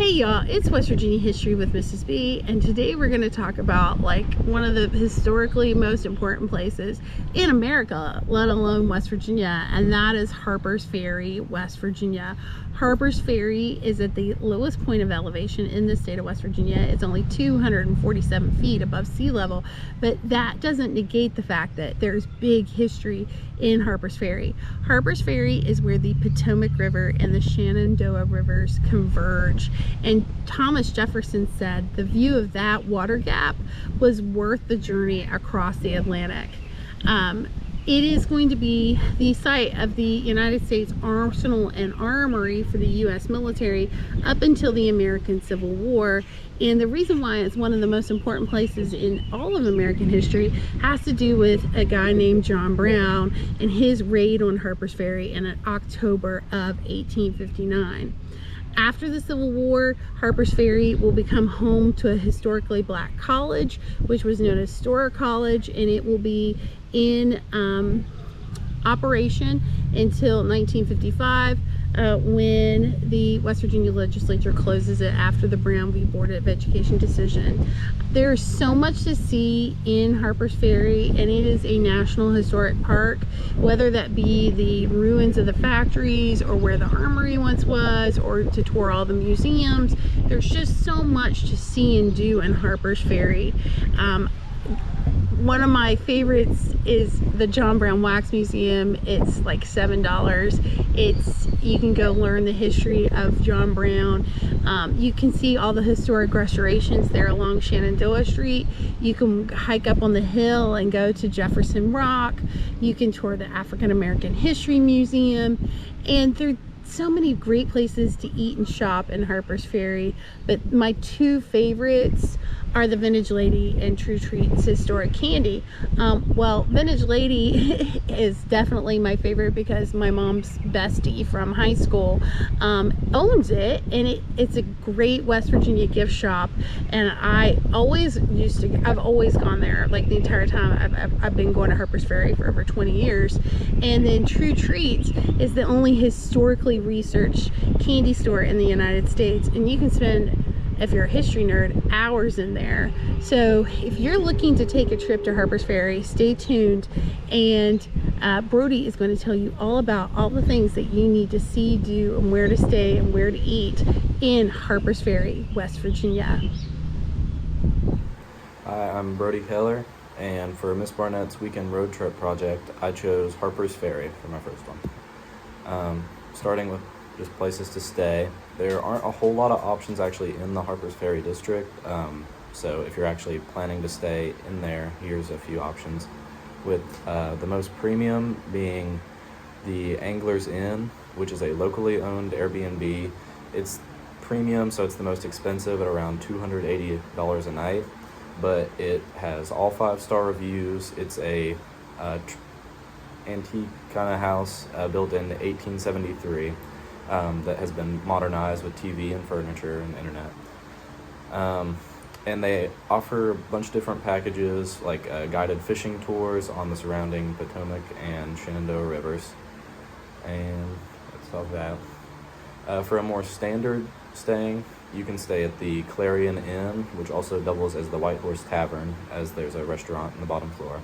Hey y'all, it's West Virginia History with Mrs. B, and today we're going to talk about like one of the historically most important places in America, let alone West Virginia, and that is Harpers Ferry, West Virginia. Harpers Ferry is at the lowest point of elevation in the state of West Virginia. It's only 247 feet above sea level, but that doesn't negate the fact that there's big history in Harpers Ferry. Harpers Ferry is where the Potomac River and the Shenandoah rivers converge. And Thomas Jefferson said the view of that water gap was worth the journey across the Atlantic. It is going to be the site of the United States Arsenal and Armory for the U.S. military up until the American Civil War. And the reason why it's one of the most important places in all of American history has to do with a guy named John Brown and his raid on Harpers Ferry in October of 1859. After the Civil War, Harpers Ferry will become home to a historically black college, which was known as Storer College, and it will be in operation until 1955 when the West Virginia legislature closes it after the Brown v. Board of Education decision. There's so much to see in Harpers Ferry, and it is a National Historic Park, whether that be the ruins of the factories or where the armory once was, or to tour all the museums. There's just so much to see and do in Harpers Ferry. One of my favorites is the John Brown Wax Museum. It's like $7. You can go learn the history of John Brown. You can see all the historic restorations there along Shenandoah Street. You can hike up on the hill and go to Jefferson Rock. You can tour the African American History Museum, and there are so many great places to eat and shop in Harpers Ferry. But my two favorites are the Vintage Lady and True Treats Historic Candy. Well, Vintage Lady is definitely my favorite because my mom's bestie from high school owns it, and it's a great West Virginia gift shop, and I've always gone there like the entire time I've been going to Harpers Ferry for over 20 years. And then True Treats is the only historically researched candy store in the United States, and you can spend, if you're a history nerd, hours in there. So if you're looking to take a trip to Harpers Ferry, stay tuned, and Brody is going to tell you all about all the things that you need to see, do, and where to stay and where to eat in Harpers Ferry, West Virginia. Hi, I'm Brody Keller, and for Miss Barnett's weekend road trip project, I chose Harpers Ferry for my first one. Starting with just places to stay, there aren't a whole lot of options actually in the Harpers Ferry district, so if you're actually planning to stay in there, here's a few options, with the most premium being the Angler's Inn, which is a locally owned Airbnb. It's premium, so it's the most expensive at around $280 a night, but it has all 5-star reviews. It's a antique kind of house built in 1873 that has been modernized with TV and furniture and internet. And they offer a bunch of different packages, like guided fishing tours on the surrounding Potomac and Shenandoah rivers. And that's all that. For a more standard staying, you can stay at the Clarion Inn, which also doubles as the White Horse Tavern, as there's a restaurant in the bottom floor.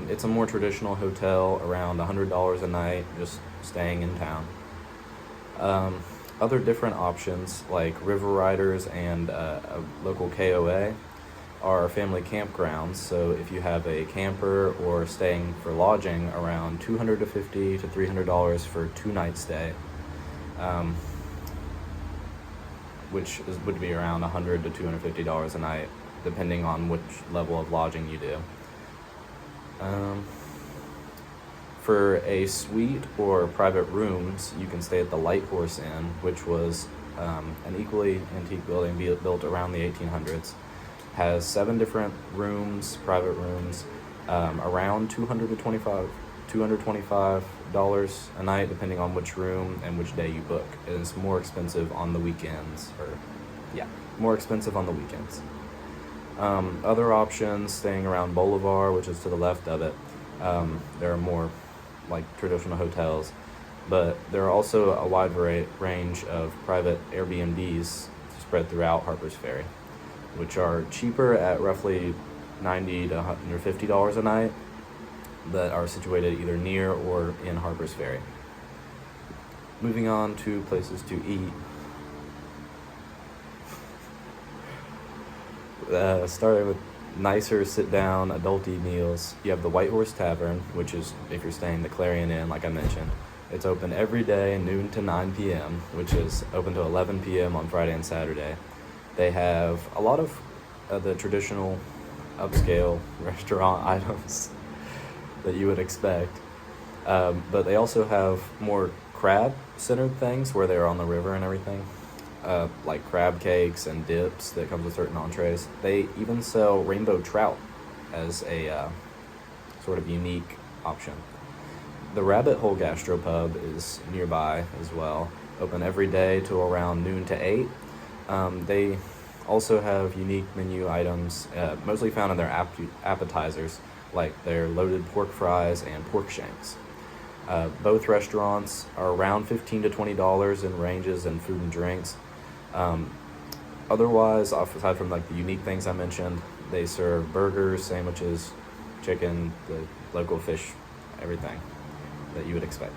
It's a more traditional hotel, around $100 a night, just staying in town. Other different options, like River Riders and a local KOA, are family campgrounds. So if you have a camper or staying for lodging, around $250 to $300 for a 2-night stay, which would be around $100 to $250 a night, depending on which level of lodging you do. For a suite or private rooms, you can stay at the Light Horse Inn, which was an equally antique building built around the 1800s. Has 7 different rooms, private rooms, around $225 a night, depending on which room and which day you book. It's more expensive on the weekends, more expensive on the weekends. Other options, staying around Bolivar, which is to the left of it. There are more like traditional hotels. But there are also a wide range of private Airbnbs spread throughout Harpers Ferry, which are cheaper at roughly $90 to $150 a night, that are situated either near or in Harpers Ferry. Moving on to places to eat. Starting with nicer sit-down adulty meals, you have the White Horse Tavern, which is, if you're staying the Clarion Inn, like I mentioned. It's open every day, noon to 9 p.m., which is open to 11 p.m. on Friday and Saturday. They have a lot of the traditional upscale restaurant items that you would expect, but they also have more crab-centered things where they're on the river and everything. Like crab cakes and dips that comes with certain entrees. They even sell rainbow trout as a sort of unique option. The Rabbit Hole Gastropub is nearby as well, open every day till around noon to 8. They also have unique menu items, mostly found in their appetizers, like their loaded pork fries and pork shanks. Both restaurants are around $15 to $20 in ranges and food and drinks. Otherwise, aside from like the unique things I mentioned, they serve burgers, sandwiches, chicken, the local fish, everything that you would expect.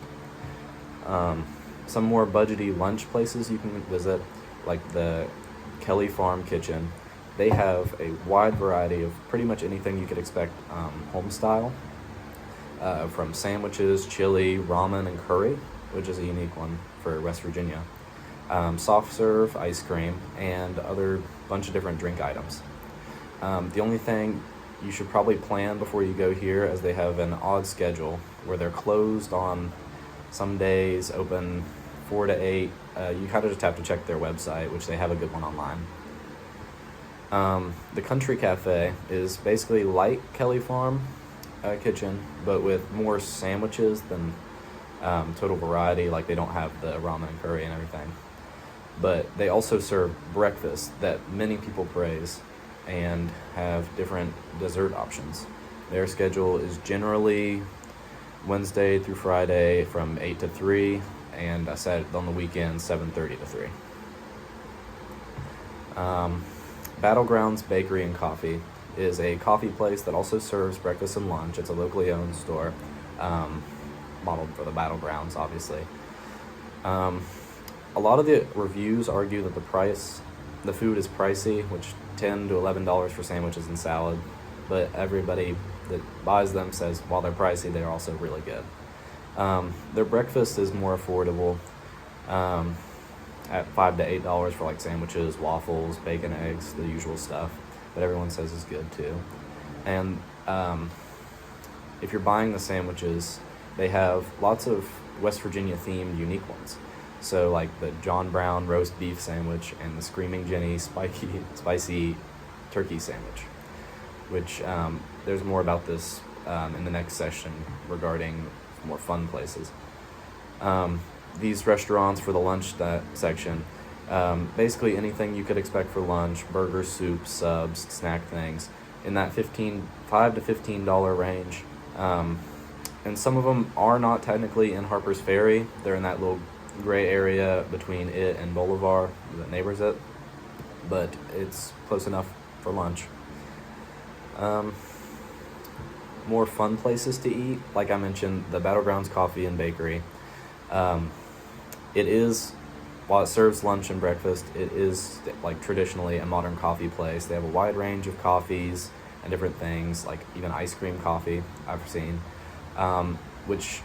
Some more budgety lunch places you can visit, like the Kelly Farm Kitchen. They have a wide variety of pretty much anything you could expect home style, from sandwiches, chili, ramen, and curry, which is a unique one for West Virginia. Soft serve, ice cream, and other bunch of different drink items. The only thing you should probably plan before you go here, as they have an odd schedule where they're closed on some days, open 4 to 8. You kind of just have to check their website, which they have a good one online. The Country Cafe is basically like Kelly Farm Kitchen, but with more sandwiches than total variety. Like, they don't have the ramen and curry and everything. But they also serve breakfast that many people praise, and have different dessert options. Their schedule is generally Wednesday through Friday from 8 to 3, and I said on the weekends 7:30 to 3. Battlegrounds Bakery and Coffee is a coffee place that also serves breakfast and lunch. It's a locally owned store, modeled for the Battlegrounds, obviously. A lot of the reviews argue that the food is pricey, which $10 to $11 for sandwiches and salad, but everybody that buys them says while they're pricey, they're also really good. Their breakfast is more affordable, at $5 to $8 for like sandwiches, waffles, bacon, eggs, the usual stuff, but everyone says is good too. And if you're buying the sandwiches, they have lots of West Virginia themed unique ones. So like the John Brown roast beef sandwich and the Screaming Jenny spicy turkey sandwich, which there's more about this in the next session regarding more fun places. These restaurants for the lunch section, basically anything you could expect for lunch: burgers, soups, subs, snack things, in that $5 to $15 range. And some of them are not technically in Harpers Ferry. They're in that little gray area between it and Boulevard that neighbors it, but it's close enough for lunch. More fun places to eat, like I mentioned, the Battlegrounds Coffee and Bakery. It is, while it serves lunch and breakfast, it is like traditionally a modern coffee place. They have a wide range of coffees and different things, like even ice cream coffee I've seen, which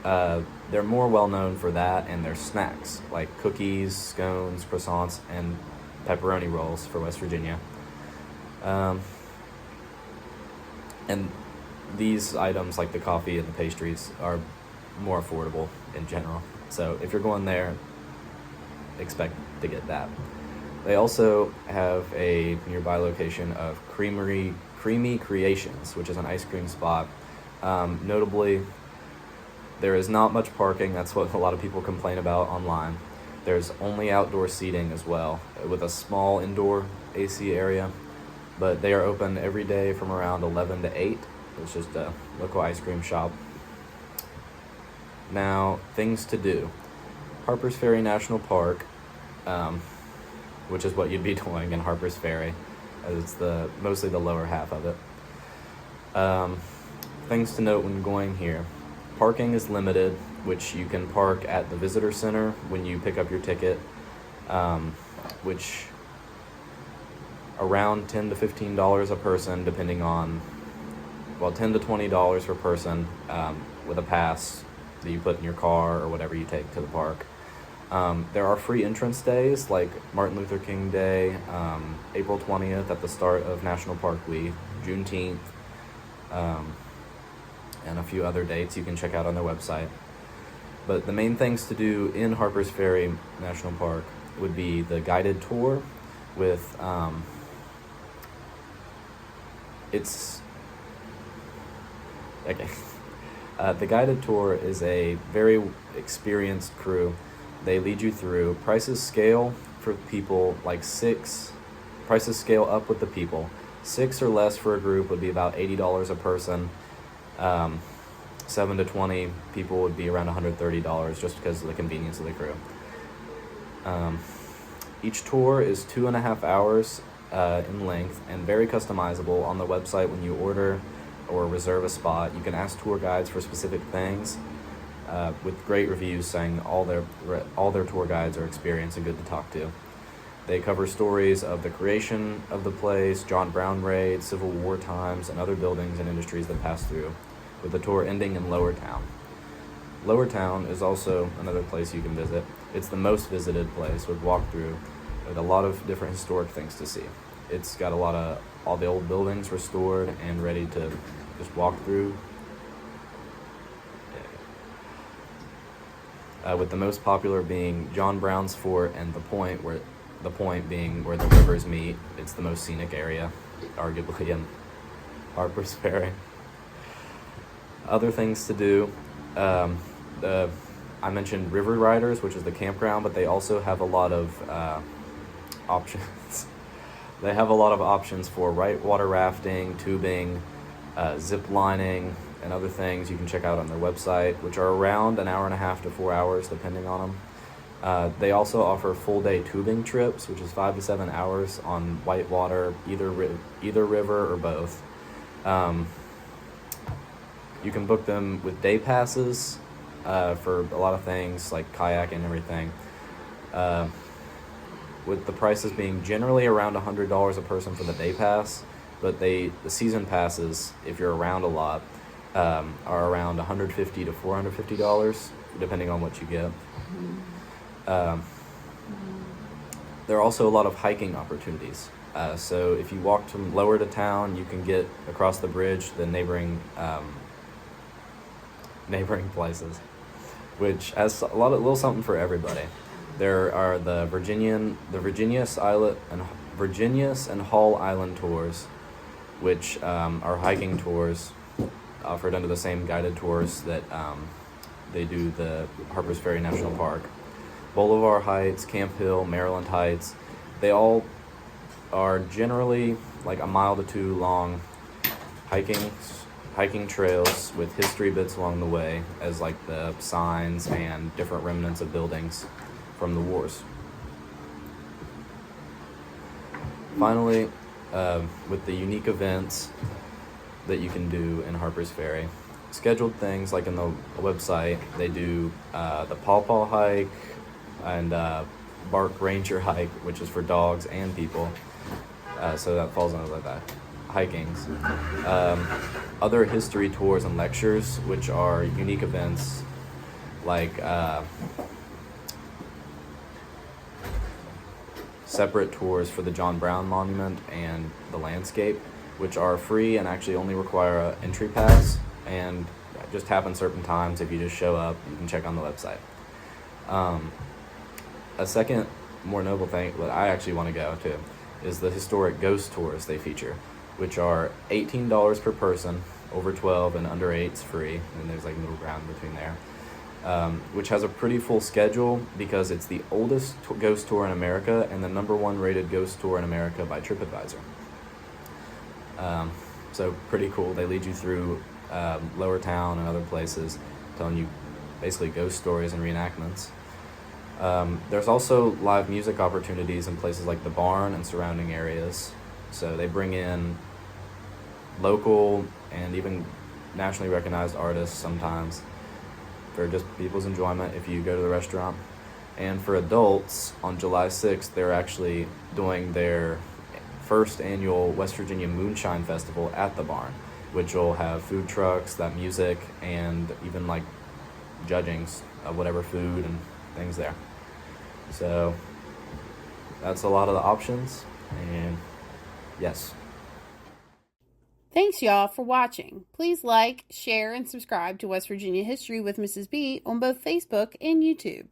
they're more well known for that, and their snacks like cookies, scones, croissants, and pepperoni rolls for West Virginia. And these items, like the coffee and the pastries, are more affordable in general. So if you're going there, expect to get that. They also have a nearby location of Creamy Creations, which is an ice cream spot. Notably, there is not much parking. That's what a lot of people complain about online. There's only outdoor seating as well, with a small indoor AC area. But they are open every day from around 11 to 8. It's just a local ice cream shop. Now, things to do. Harpers Ferry National Park, which is what you'd be doing in Harpers Ferry, as it's mostly the lower half of it. Things to note when going here. Parking is limited, which you can park at the visitor center when you pick up your ticket, which around $10 to $15 a person, depending on, well, $10 to $20 per person with a pass that you put in your car or whatever you take to the park. There are free entrance days like Martin Luther King Day, April 20th at the start of National Park Week, Juneteenth, and a few other dates you can check out on their website. But the main things to do in Harpers Ferry National Park would be the guided tour with, the guided tour is a very experienced crew. They lead you through. Prices scale for people like prices scale up with the people. 6 or less for a group would be about $80 a person. 7 to 20 people would be around $130 just because of the convenience of the crew. Each tour is 2.5 hours in length and very customizable. On the website, when you order or reserve a spot, you can ask tour guides for specific things, with great reviews saying all their tour guides are experienced and good to talk to. They cover stories of the creation of the place, John Brown raids, Civil War times, and other buildings and industries that passed through, with the tour ending in Lower Town. Lower Town is also another place you can visit. It's the most visited place with walkthrough, with a lot of different historic things to see. It's got all the old buildings restored and ready to just walk through. With the most popular being John Brown's Fort and the Point being where the rivers meet. It's the most scenic area, arguably, in Harpers Ferry. Other things to do, I mentioned River Riders, which is the campground, but they also have a lot of options. They have a lot of options for whitewater rafting, tubing, zip lining, and other things you can check out on their website, which are around 1.5 hours to 4 hours, depending on them. They also offer full-day tubing trips, which is 5 to 7 hours on whitewater, either river or both. You can book them with day passes for a lot of things like kayak and everything, with the prices being generally around $100 a person for the day pass, but the season passes, if you're around a lot, are around $150 to $450, depending on what you get. There are also a lot of hiking opportunities. So if you walk from Lower to Town, you can get across the bridge the neighboring places, which has a little something for everybody. There are the Virginius and Hall Island tours, which are hiking tours offered under the same guided tours that they do the Harpers Ferry National Park. Bolivar Heights, Camp Hill, Maryland Heights, they all are generally like 1 mile to 2 long hiking trails with history bits along the way, as like the signs and different remnants of buildings from the wars. Finally, with the unique events that you can do in Harpers Ferry, scheduled things like in the website, they do the Paw Paw hike and Bark Ranger hike, which is for dogs and people, so that falls under that. Hikings. Other history tours and lectures, which are unique events like separate tours for the John Brown Monument and the landscape, which are free and actually only require an entry pass, and just happen certain times. If you just show up, you can check on the website. A second more noble thing that I actually want to go to is the historic ghost tours they feature, which are $18 per person, over 12 and under 8's free, and there's like middle ground between there, which has a pretty full schedule because it's the oldest ghost tour in America and the #1 rated ghost tour in America by TripAdvisor. So pretty cool. They lead you through Lower Town and other places, telling you basically ghost stories and reenactments. There's also live music opportunities in places like the barn and surrounding areas. So they bring in local and even nationally recognized artists sometimes for just people's enjoyment if you go to the restaurant. And for adults, on July 6th, they're actually doing their first annual West Virginia Moonshine Festival at the barn, which will have food trucks, that music, and even like judgings of whatever food and things there. So that's a lot of the options, and yes. Thanks, y'all, for watching. Please like, share, and subscribe to West Virginia History with Mrs. B on both Facebook and YouTube.